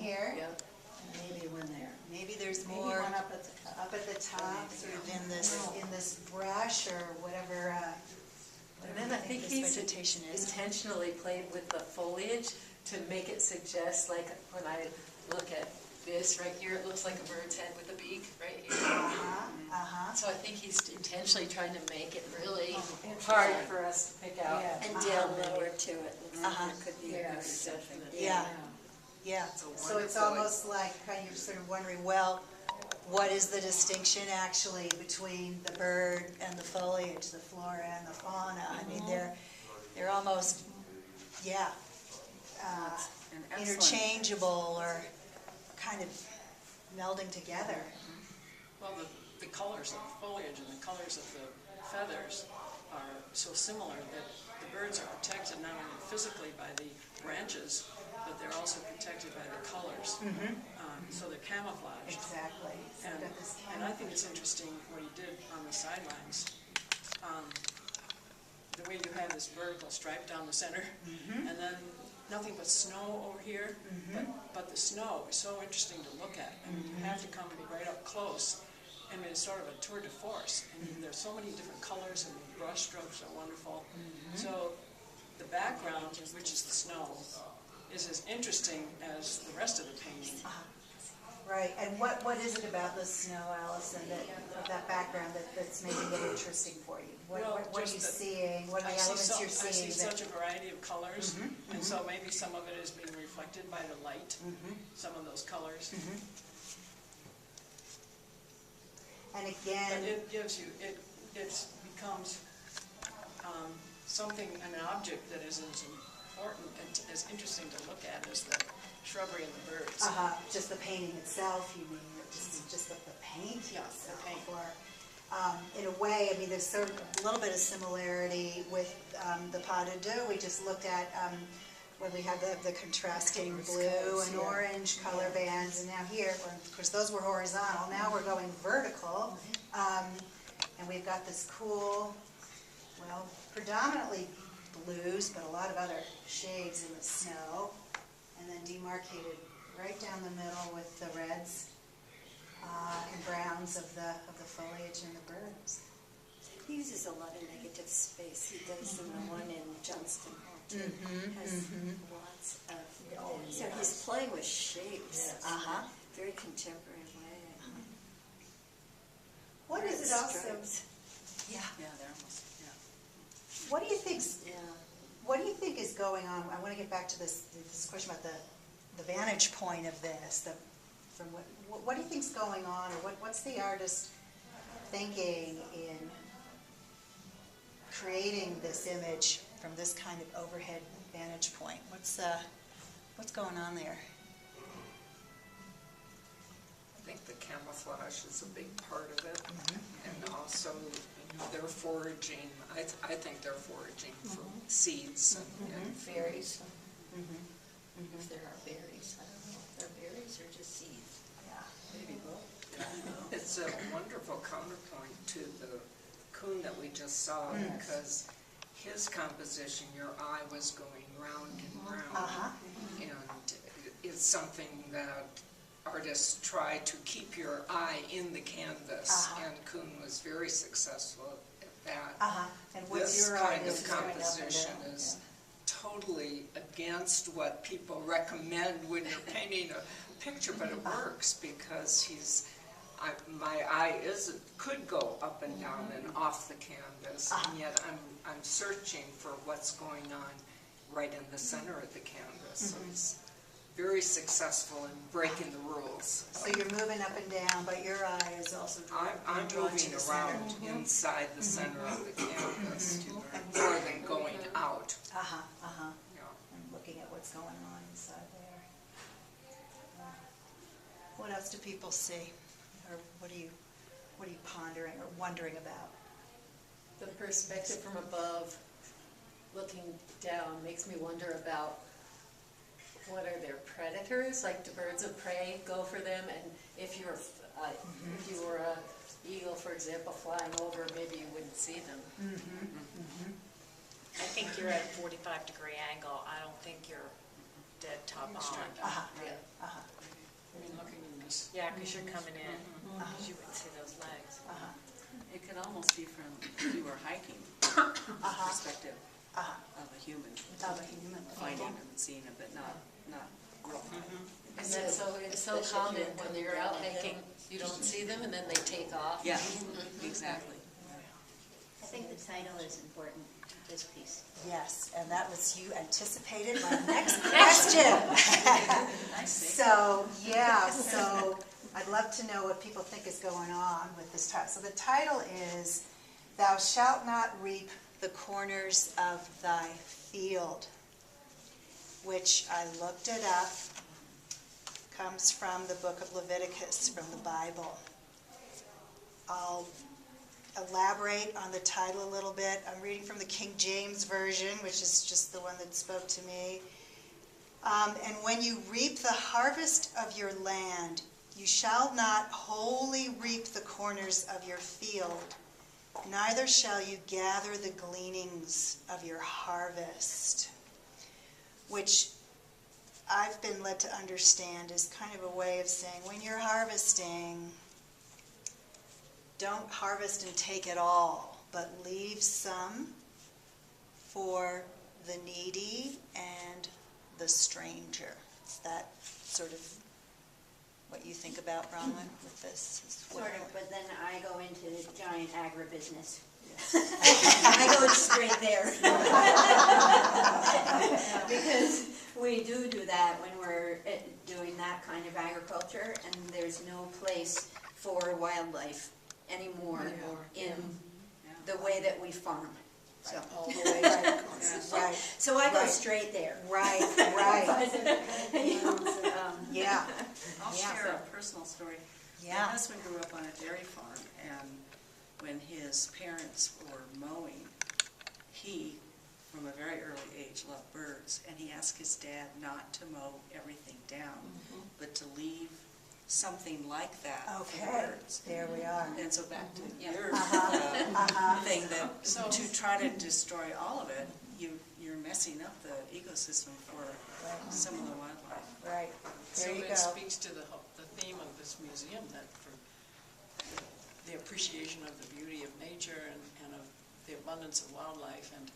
Yeah. Maybe one there. maybe there's Maybe more one up at the top. up at the top, sort of in this brush or whatever. And then I think this he's vegetation is. intentionally played with the foliage to make it suggest, like when I look at this right here, it looks like a bird's head with a beak right here. So I think he's intentionally trying to make it really hard for us to pick out. Yeah. And down lower to it, looks like there could be a bird. Definitely. Yeah, so it's almost like kind of sort of wondering, well, what is the distinction actually between the bird and the foliage, the flora and the fauna? I mean, they're almost, interchangeable or kind of melding together. Well, the colors of the foliage and the colors of the feathers are so similar that the birds are protected not only physically by the branches, but they're also protected by the colors. So they're camouflaged. Exactly. So And, we've got this and I think it's interesting what he did on the sidelines. The way you have this vertical stripe down the center, and then nothing but snow over here, but the snow is so interesting to look at. I mean, you have to come right up close. I mean, it's sort of a tour de force. I mean, there's so many different colors, and the brush strokes are wonderful. So the background, which is the snow, is as interesting as the rest of the painting. Right, and what is it about the snow, Alison, that background that's making it interesting for you? What are you seeing? What are the elements you're seeing? I see such a variety of colors, and so maybe some of it is being reflected by the light, some of those colors. And But again, it gives you, it becomes something, an object that is as important and as interesting to look at as the shrubbery and the birds. just the painting itself, you mean, just the paint? Yeah, the paint. In a way, I mean, there's sort of a little bit of similarity with the pas de deux we just looked at when we had the contrasting blue and orange color bands, and now here, well, of course, those were horizontal, now we're going vertical, and we've got this cool, well, predominantly blues, but a lot of other shades in the snow, and then demarcated right down the middle with the reds and browns of the foliage and the birds. He uses a lot of negative space. He does the one in Johnston Hall too. Has lots of. So he's playing with shapes. Yes. Uh-huh. Very contemporary way. What is it also? Stripes. Yeah, they're almost, yeah. What do you think? Yeah. What do you think is going on? I want to get back to this question about the vantage point of this. From what do you think's going on, or what's the artist thinking in creating this image from this kind of overhead vantage point? What's going on there? I think the camouflage is a big part of it, and also, they're foraging. I think they're foraging for seeds and Berries. If there are berries, I don't know if they're berries or just seeds. Maybe both. It's a wonderful counterpoint to the coon that we just saw, because his composition, your eye was going round and round, and it's something that artists try to keep your eye in the canvas, and Kuhn was very successful at that. And what's This your kind idea? of composition is totally against what people recommend when you're painting a picture, but it works because my eye could go up and down and off the canvas, and yet I'm searching for what's going on right in the center of the canvas. So he's very successful in breaking the rules. So you're moving up and down, but your eye is also I'm moving around inside the center of the canvas more than going out. And looking at what's going on inside there. What else do people see, or what are you pondering or wondering about? The perspective from above, looking down, makes me wonder about what are their predators, like do birds of prey go for them, and if you were a eagle, for example, flying over, maybe you wouldn't see them. I think you're at a 45-degree angle. I don't think you're dead top on. Looking in this. Yeah, because you're coming in. You wouldn't see those legs. It could almost be from, if you were hiking, perspective of a human. Finding them and seeing them, but not real high. And that's it's so common when you're out hiking, you don't see them and then they take off. Yeah, exactly. I think the title is important to this piece. Yes, and that was, you anticipated my next question. So I'd love to know what people think is going on with this title. So the title is, "Thou shalt not reap the corners of thy field," which I looked it up, comes from the book of Leviticus, from the Bible. I'll elaborate on the title a little bit. I'm reading from the King James Version, which is just the one that spoke to me. "And when you reap the harvest of your land, you shall not wholly reap the corners of your field, neither shall you gather the gleanings of your harvest," which I've been led to understand is kind of a way of saying, when you're harvesting, don't harvest and take it all, but leave some for the needy and the stranger. Is that sort of what you think about, Bronwyn, with this? Sort of, but then I go into the giant agribusiness. I go straight there. Because we do that when we're doing that kind of agriculture, and there's no place for wildlife anymore in the way that we farm. So All the way to the corner. Right. So I go straight there. Right. Yeah. I'll share a personal story. My husband grew up on a dairy farm, and when his parents were mowing, he, from a very early age, loved birds, and he asked his dad not to mow everything down, but to leave something like that for the birds. There we are. And so back to your thing, that to try to destroy all of it, you're messing up the ecosystem for some of the wildlife. Right. So There you it go. speaks to the theme of this museum, that for the appreciation of the beauty of nature and of the abundance of wildlife, and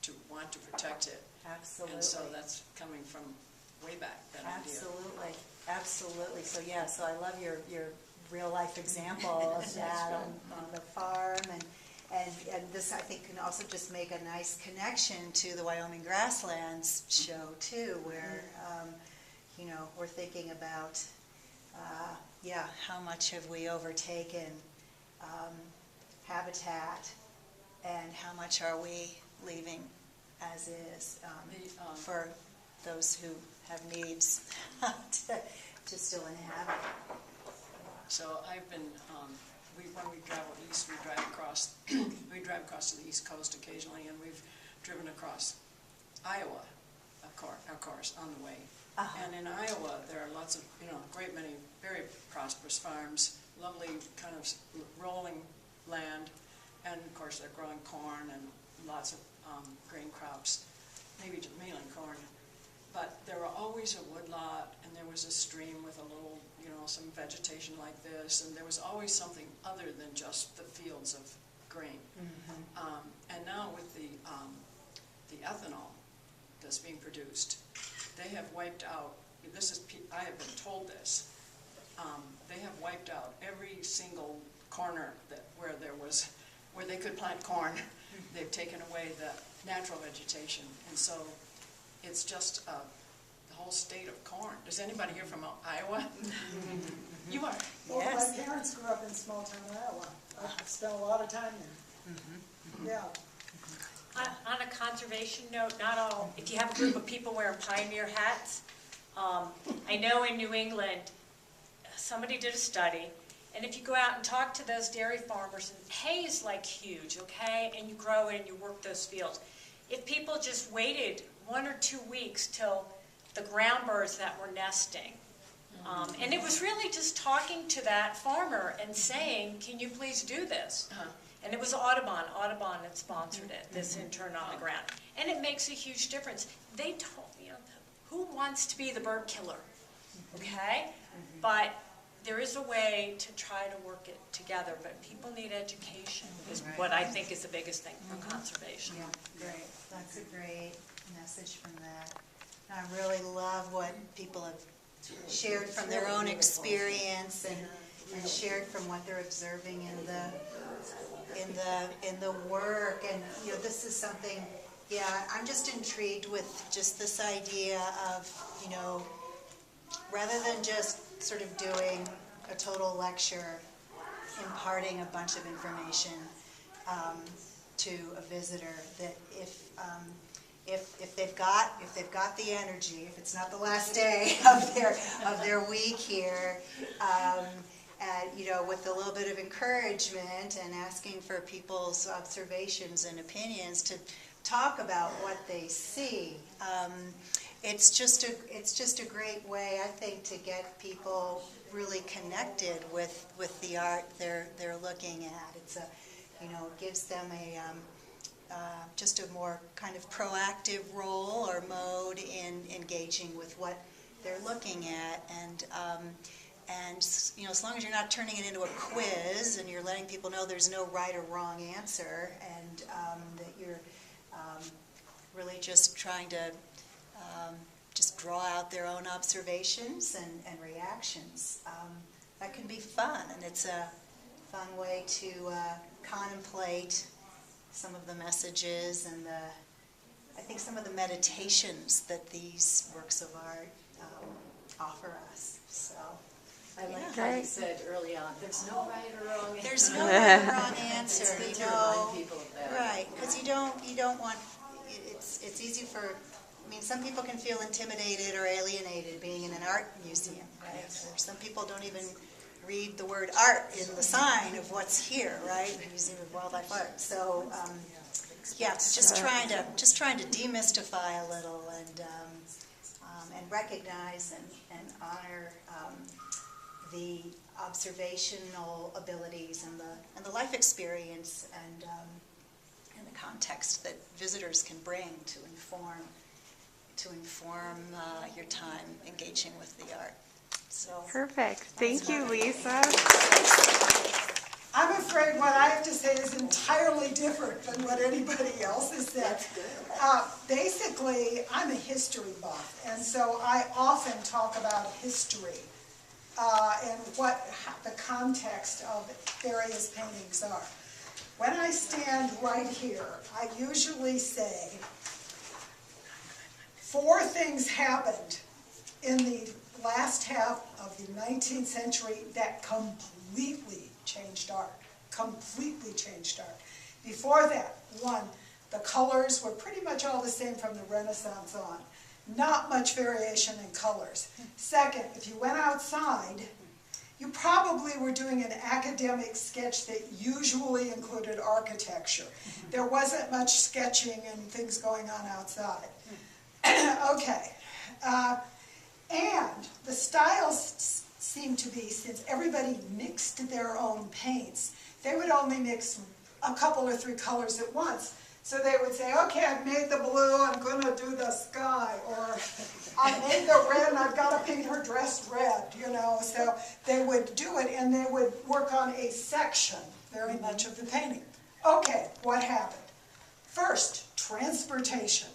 to want to protect it. Absolutely. And so that's coming from way back, that idea. Absolutely, absolutely. So yeah, so I love your real life example of that on the farm, and this I think can also just make a nice connection to the Wyoming Grasslands show too, where you know, we're thinking about how much have we overtaken habitat, and how much are we leaving as is for those who have needs to still inhabit. So I've been, when we travel east, we drive across to the East Coast occasionally, and we've driven across Iowa, of course, on the way. And in Iowa, there are lots of, a great many very prosperous farms, lovely kind of rolling land, and of course they're growing corn and lots of grain crops, maybe mainly corn. But there were always a woodlot, and there was a stream with a little, some vegetation like this, and there was always something other than just the fields of grain. And now with the ethanol that's being produced, they have wiped out, I have been told this, they have wiped out every single corner where they could plant corn. They've taken away the natural vegetation, and so it's just the whole state of corn. Is anybody here from Iowa? You are? Well, Yes. my parents grew up in small town Iowa. I've spent a lot of time there. Yeah. On a conservation note, not all, if you have a group of people wearing pioneer hats, I know in New England, somebody did a study, and if you go out and talk to those dairy farmers, and hay is like huge, okay, and you grow it and you work those fields. If people just waited 1 or 2 weeks till the ground birds that were nesting, and it was really just talking to that farmer and saying, can you please do this? And it was Audubon that sponsored it, this intern on the ground. And it makes a huge difference. They told me, who wants to be the bird killer? Okay? But there is a way to try to work it together, but people need education, is what I think is the biggest thing for conservation. Yeah, great. That's a great message from that. I really love what people have shared from their own experience and shared from what they're observing in the work. And this is something, I'm just intrigued with just this idea of, rather than just sort of doing a total lecture, imparting a bunch of information to a visitor, that if they've got the energy, if it's not the last day of their week here, with a little bit of encouragement and asking for people's observations and opinions to talk about what they see. It's just a great way, I think, to get people really connected with the art they're looking at. It's gives them just a more kind of proactive role or mode in engaging with what they're looking at, and as long as you're not turning it into a quiz and you're letting people know there's no right or wrong answer, and that you're really just trying to just draw out their own observations and reactions, that can be fun, and it's a fun way to contemplate some of the messages and I think some of the meditations that these works of art offer us. So I like how you said early on, there's no right or wrong answer. There's no right or wrong answer, It's good to remind people of that. Right, because you don't want, it's easy for, some people can feel intimidated or alienated being in an art museum, right? Or some people don't even read the word art in the sign of what's here, right? The Museum of Wildlife Art. So, just trying to demystify a little and recognize and honor the observational abilities and the life experience and the context that visitors can bring to inform your time engaging with the art. So perfect. Thank you, Lisa. I'm afraid what I have to say is entirely different than what anybody else has said. Basically, I'm a history buff, and so I often talk about history and what the context of various paintings are. When I stand right here, I usually say 4 things happened in the last half of the 19th century that completely changed art. Completely changed art. Before that, 1, the colors were pretty much all the same from the Renaissance on. Not much variation in colors. 2nd, if you went outside, you probably were doing an academic sketch that usually included architecture. There wasn't much sketching and things going on outside. Okay. And the styles seem to be, since everybody mixed their own paints, they would only mix a couple or 3 colors at once. So they would say, okay, I've made the blue, I'm going to do the sky, or I made the red, and I've got to paint her dress red, you know. So they would do it, and they would work on a section, very much of the painting. Okay, what happened? First, transportation.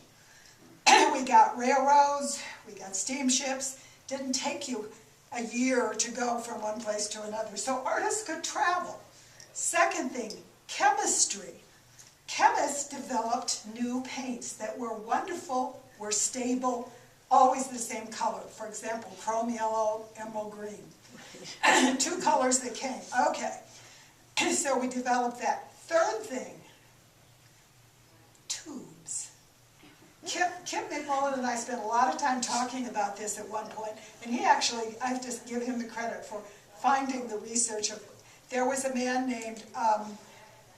We got railroads, we got steamships. Didn't take you a year to go from one place to another, so artists could travel. Second thing, chemistry. Chemists developed new paints that were wonderful, were stable, always the same color. For example, chrome yellow, emerald green. 2 colors that came. Okay, so we developed that. Third thing, tubes. Kip McMullen and I spent a lot of time talking about this at one point, and he actually, I have to give him the credit for finding the research of, there was a man named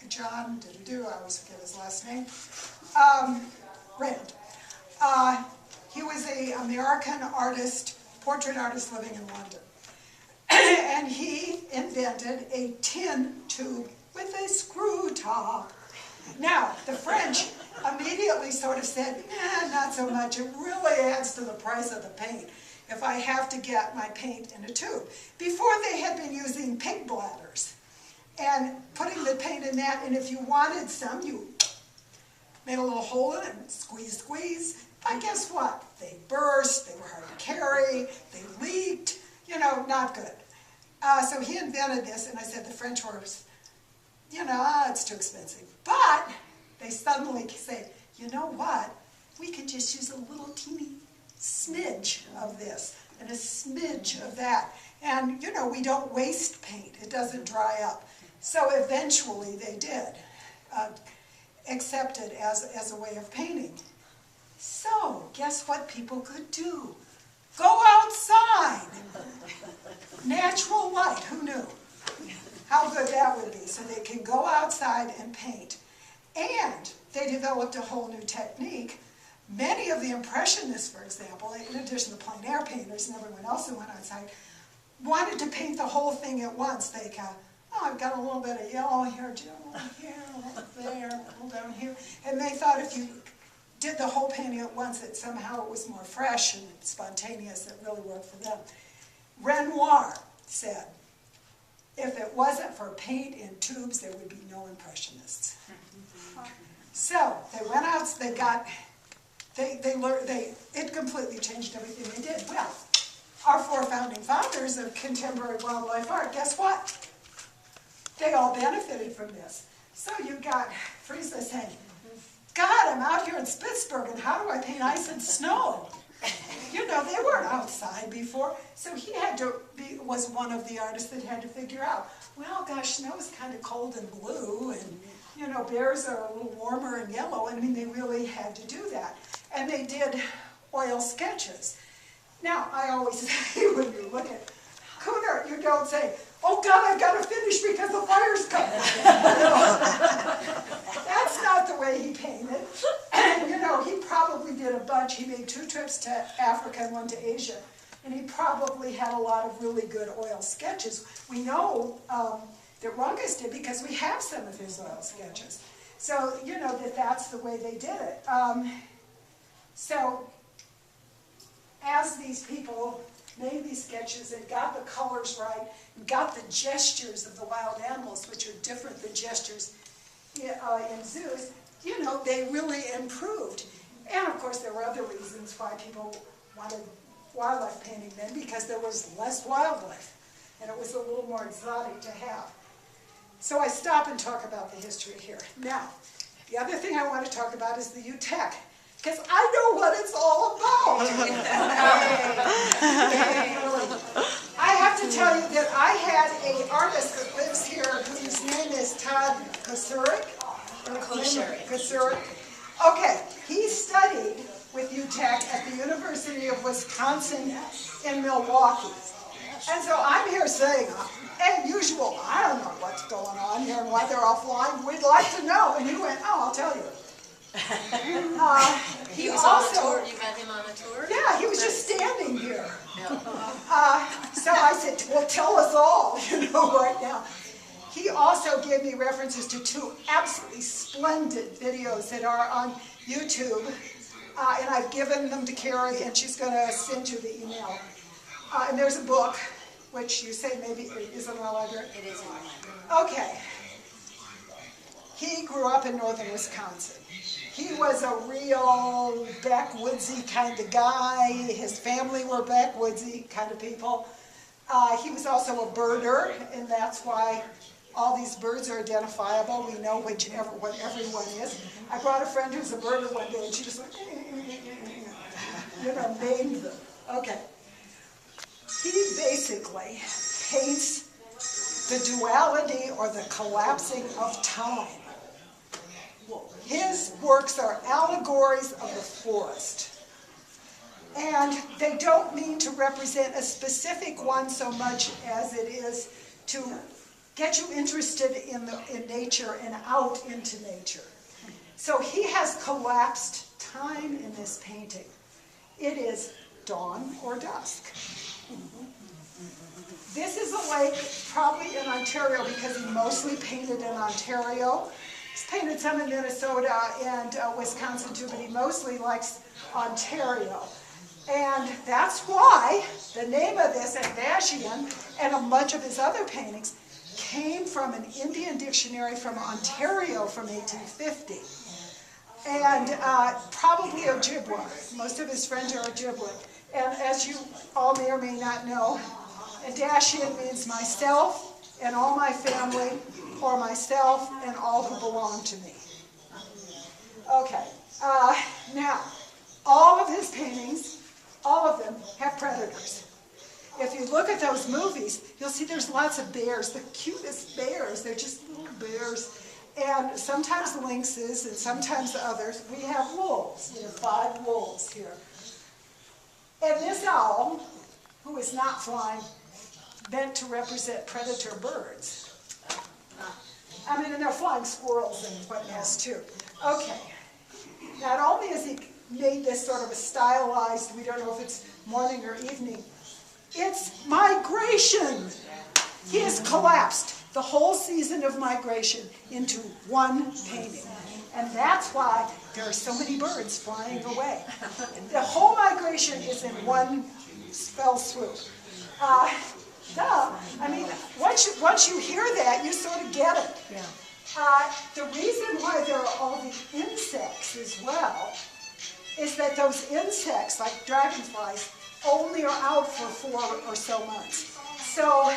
John, I always forget his last name, Rand. He was an American artist, portrait artist living in London. And he invented a tin tube with a screw top. Now, the French immediately sort of said, not so much. It really adds to the price of the paint if I have to get my paint in a tube. Before, they had been using pig bladders and putting the paint in that, and if you wanted some, you made a little hole in it and squeeze. But guess what? They burst, they were hard to carry, they leaked, you know, not good. So he invented this, and I said the French were, you know, it's too expensive. But they suddenly say, you know what? We can just use a little teeny smidge of this and a smidge of that. And, you know, we don't waste paint. It doesn't dry up. So eventually they did accept it as a way of painting. So guess what people could do? Go outside. Natural light, who knew? How good that would be. So they can go outside and paint. And they developed a whole new technique. Many of the Impressionists, for example, in addition to plein air painters and everyone else who went outside, wanted to paint the whole thing at once. They go, oh, I've got a little bit of yellow here, here, there, a little down here. And they thought if you did the whole painting at once, that somehow it was more fresh and spontaneous. It really worked for them. Renoir said, if it wasn't for paint in tubes, there would be no Impressionists. So they went out, they got, they learned, it completely changed everything they did. Well, our 4 founding fathers of contemporary wildlife art, guess what? They all benefited from this. So you've got Friesa saying, God, I'm out here in Spitsbergen, how do I paint ice and snow? You know, they weren't outside before, so he had to be, was one of the artists that had to figure out, well, gosh, snow's kind of cold and blue, and, you know, bears are a little warmer and yellow. I mean, they really had to do that. And they did oil sketches. Now, I always say, when you look at Cooner, you don't say, oh, God, I've got to finish because the fire's coming. That's not the way he painted. And, you know, he probably did a bunch. He made 2 trips to Africa and 1 to Asia. And he probably had a lot of really good oil sketches. We know that Runkus did because we have some of his oil sketches. So, you know, that's the way they did it. So, as these people made these sketches and got the colors right, and got the gestures of the wild animals, which are different than gestures in zoos, you know, they really improved. And of course, there were other reasons why people wanted wildlife painting then, because there was less wildlife, and it was a little more exotic to have. So I stop and talk about the history here. Now, the other thing I want to talk about is the UTech, because I know what it's all about. I have to tell you that I had an artist that lives here whose name is Todd Kosurik. Okay, he studied with UTech at the University of Wisconsin in Milwaukee. And so I'm here saying, as usual, I don't know what's going on here and why they're all flying. We'd like to know. And he went, oh, I'll tell you. He was on a tour, you met him on a tour? Yeah, he was just standing here. So I said, well, tell us all, you know, right now. He also gave me references to 2 absolutely splendid videos that are on YouTube, and I've given them to Carrie, and she's going to send you the email. And there's a book, which you say maybe is in our library. It is in the library. Okay. He grew up in northern Wisconsin. He was a real backwoodsy kind of guy. His family were backwoodsy kind of people. He was also a birder, and that's why all these birds are identifiable. We know what everyone is. I brought a friend who's a birder one day, and she just went, you know, named them. Okay. He basically paints the duality or the collapsing of time. His works are allegories of the forest. And they don't mean to represent a specific one so much as it is to get you interested in nature and out into nature. So he has collapsed time in this painting. It is dawn or dusk. This is a lake probably in Ontario because he mostly painted in Ontario. He's painted some in Minnesota and Wisconsin too, but he mostly likes Ontario. And that's why the name of this, Andashian, and a bunch of his other paintings came from an Indian dictionary from Ontario from 1850. And probably Ojibwa. Most of his friends are Ojibwa. And as you all may or may not know, Andashian means myself and all my family, or myself and all who belong to me. Okay, now, all of his paintings, all of them have predators. If you look at those movies, you'll see there's lots of bears, the cutest bears. They're just little bears. And sometimes lynxes and sometimes others. We have wolves. We have 5 wolves here. And this owl, who is not flying, meant to represent predator birds. I mean, and they're flying squirrels and whatnot too. Okay. Not only has he made this sort of a stylized, we don't know if it's morning or evening, it's migration. He has collapsed the whole season of migration into one painting. And that's why there are so many birds flying away. The whole migration is in one fell swoop. I mean, once you hear that, you sort of get it. Yeah. The reason why there are all the insects as well is that those insects, like dragonflies, only are out for 4 or so months. So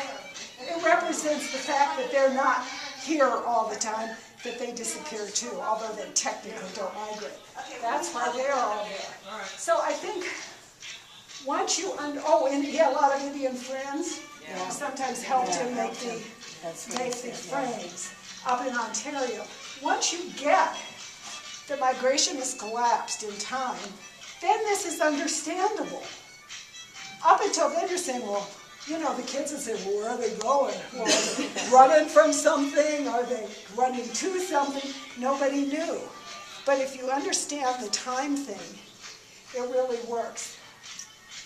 it represents the fact that they're not here all the time, that they disappear too, although they technically don't migrate. That's why they're all there. So I think once you, and he had a lot of Indian friends, sometimes helped him make the frames up in Ontario. Once you get the migration has collapsed in time, then this is understandable. Up until then you're saying, well, you know, the kids would say, well, where are they going? Well, are they running from something? Are they running to something? Nobody knew. But if you understand the time thing, it really works.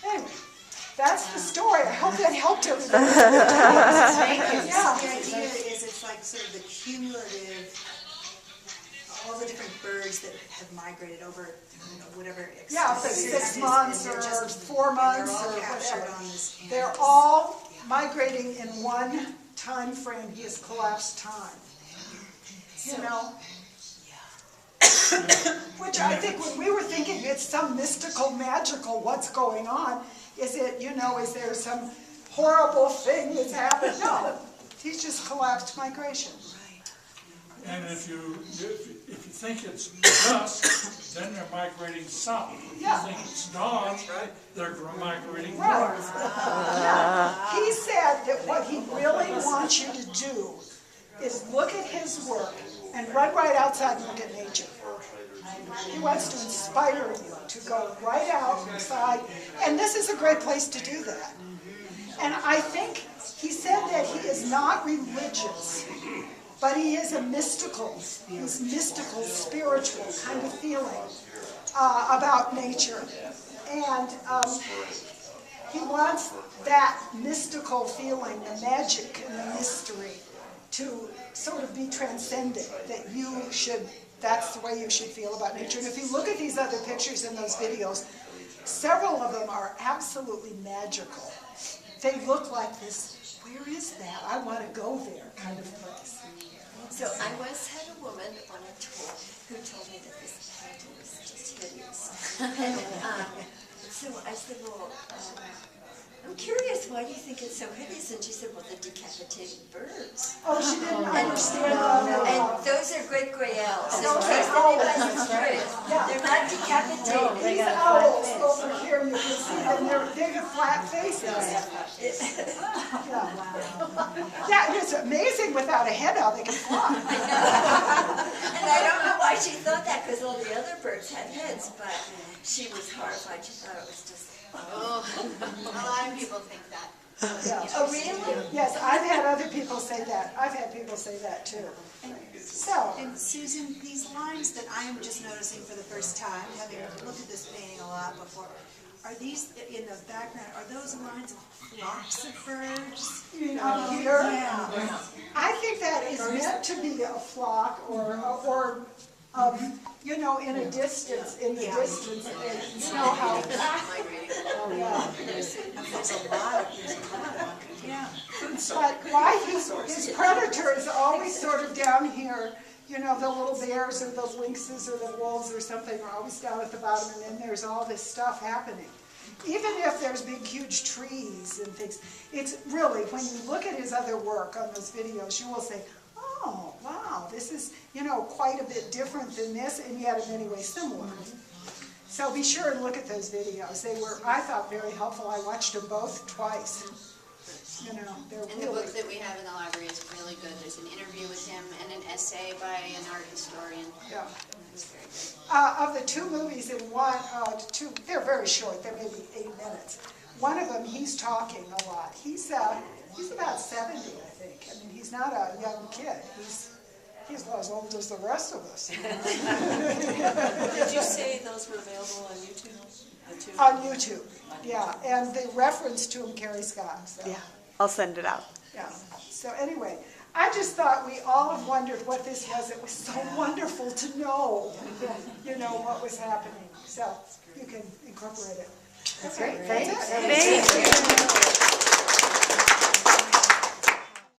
Anyway, that's the story. I hope that helped everybody. Thank you. Yeah. The idea is it's like sort of the cumulative all the different birds that have migrated over, whatever. Yeah, for 6 months or 4 months or They're all captured whatever. on this. They're all migrating in one time frame. He has collapsed time. You know? Which I think when we were thinking it's some mystical, magical, what's going on, is it, is there some horrible thing that's happened? No, he's just collapsed migration. And if you think it's dusk, then they're migrating south. If you think it's dawn, they're migrating north. Yeah. He said that what he really wants you to do is look at his work and run right outside and look at nature. He wants to inspire you to go right outside, and this is a great place to do that. And I think he said that he is not religious, but he is a mystical, spiritual kind of feeling about nature. And he wants that mystical feeling, the magic and the mystery, to sort of be transcendent, that that's the way you should feel about nature. And if you look at these other pictures in those videos, several of them are absolutely magical. They look like this, where is that? I want to go there kind of place. So I once had a woman on a tour who told me that this painting was just hideous. And so I said, well, I'm curious, why do you think it's so hideous? And she said, well, the decapitated birds. Oh, she didn't understand. And those are great gray owls. In case anybody's curious, they're not decapitated. These owls over here, you can see them, they have flat faces. Yeah, it's amazing without a head how they can fly. And I don't know why she thought that, because all the other birds had heads, but she was horrified. She thought it was just... Oh, a lot of people think that. Yeah. Oh, really? Yes, I've had other people say that. I've had people say that too. And Susan, these lines that I am just noticing for the first time, having looked at this painting a lot before, are these in the background, are those lines of flocks of birds? You mean up here? Yeah. I think that is meant to be a flock or in a distance, you know how. There's a lot of yeah. But why his predator is always sort of down here, the little bears or the lynxes or the wolves or something are always down at the bottom, and then there's all this stuff happening. Even if there's big, huge trees and things, it's really, when you look at his other work on those videos, you will say, oh, wow, this is, quite a bit different than this, and yet in many ways similar. So be sure and look at those videos. They were, I thought, very helpful. I watched them both twice. They're And really... the book that we have in the library is really good. There's an interview with him and an essay by an art historian. Yeah. It's very good. Of the two movies in one, they're very short. They're maybe 8 minutes. One of them, he's talking a lot. He's about 70, I think. I mean, he's not a young kid. He's about as old as the rest of us. Did you say those were available on YouTube? On YouTube, yeah. And the reference to him, Carrie Scott. So. Yeah, I'll send it out. Yeah. So anyway, I just thought we all have wondered what this was. It was so wonderful to know, what was happening. So you can incorporate it. That's great. That's it. Thanks. Thank you.